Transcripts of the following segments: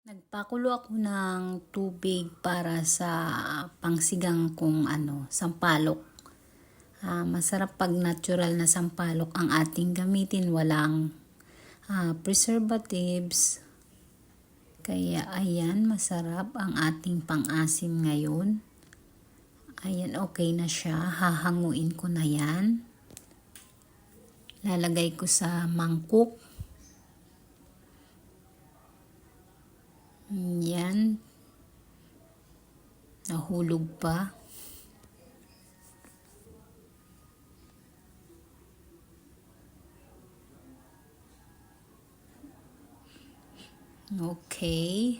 Nagpakulo ako ng tubig para sa pangsigang kong sampalok. Masarap pag natural na sampalok ang ating gamitin, walang preservatives. Kaya ayan, masarap ang ating pang-asim ngayon. Ayan, okay na siya. Hahanguin ko na yan. Lalagay ko sa mangkok. Yan. Nahulog pa. Okay.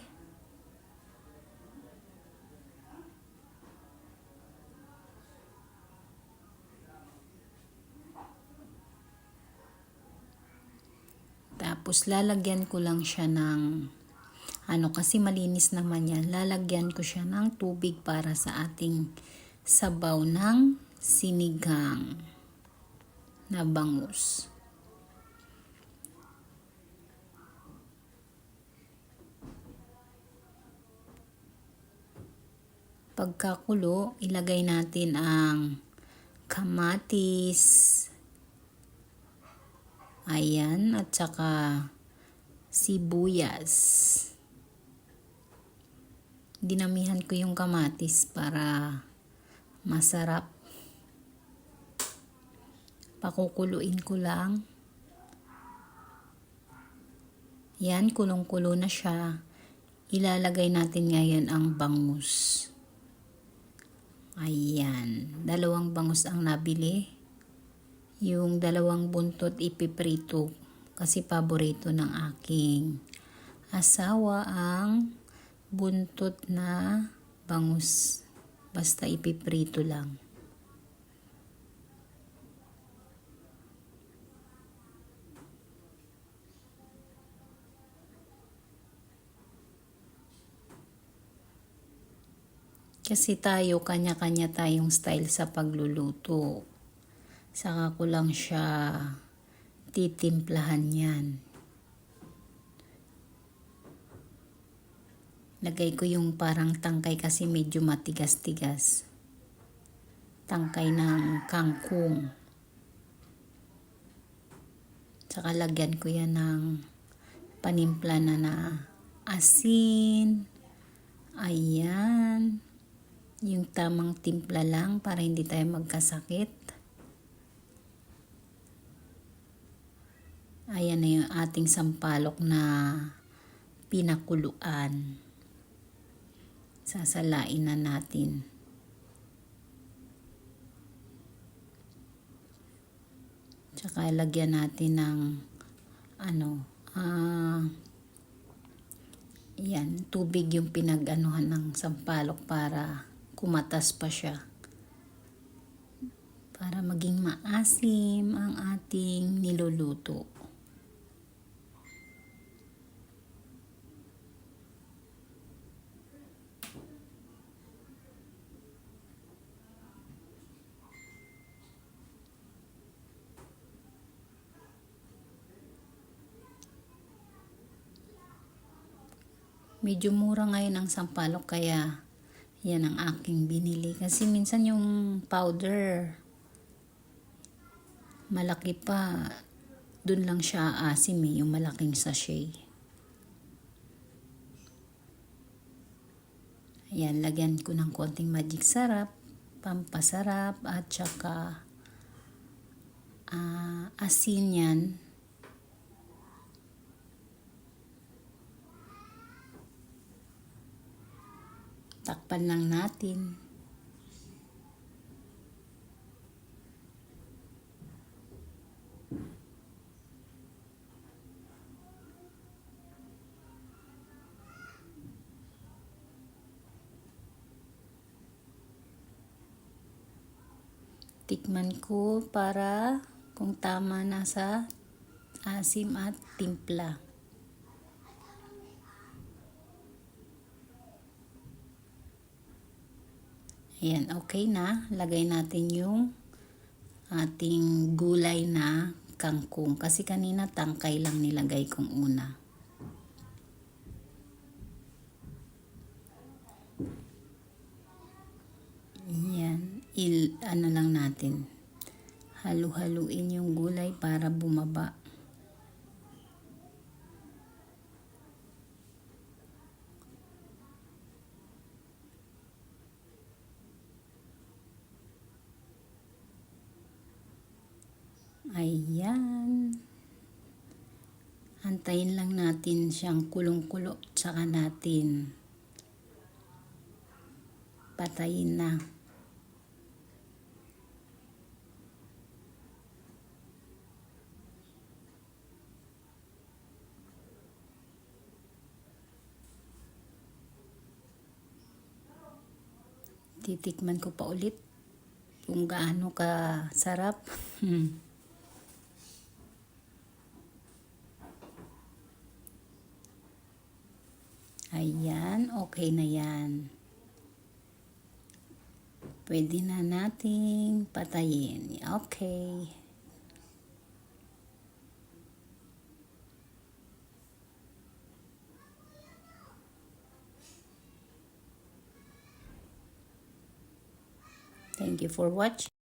Tapos lalagyan ko lang siya ng kasi malinis naman yan. Lalagyan ko siya ng tubig para sa ating sabaw ng sinigang na bangus. Pagkakulo, ilagay natin ang kamatis. Ayan, at saka sibuyas. Dinamihan ko yung kamatis para masarap. Pakukuluin ko lang. Yan, kulong-kulo na siya. Ilalagay natin ngayon ang bangus. Ayan, 2 bangus ang nabili. Yung 2 buntot ipiprito kasi paborito ng aking asawa ang buntot na bangus. Basta ipiprito lang. Kasi tayo, kanya-kanya tayong style sa pagluluto. Saka ko lang siya titimplahan yan. Lagay ko yung parang tangkay kasi medyo matigas-tigas. Tangkay ng kangkong. Saka lagyan ko yan ng panimpla na asin. Ayan. Yung tamang timpla lang para hindi tayo magkasakit. Ayan na yung ating sampalok na pinakuluan. Sasalain na natin. Tsaka lagyan natin ng yan, tubig yung pinag-anuhan ng sampalok para kumatas pa siya. Para maging maasim ang ating niluluto. Medyo mura ngayon ang sampalok kaya yan ang aking binili. Kasi minsan yung powder malaki pa. Dun lang siya asim yung malaking sachet. Ayan, lagyan ko ng konting magic sarap, pampasarap at saka asin yan. Takpan lang natin. Tikman ko para kung tama na sa asim at timpla. Ayan, okay na. Lagay natin yung ating gulay na kangkong. Kasi kanina tangkay lang nilagay kong una. ano lang natin, halu-haluin yung gulay para bumaba. Ayan. Antayin lang natin siyang kulong-kulo, tsaka natin patayin na. Titikman ko pa ulit kung gaano ka sarap. Ayan, okay na yan. Pwede na nating patayin. Okay. Thank you for watching.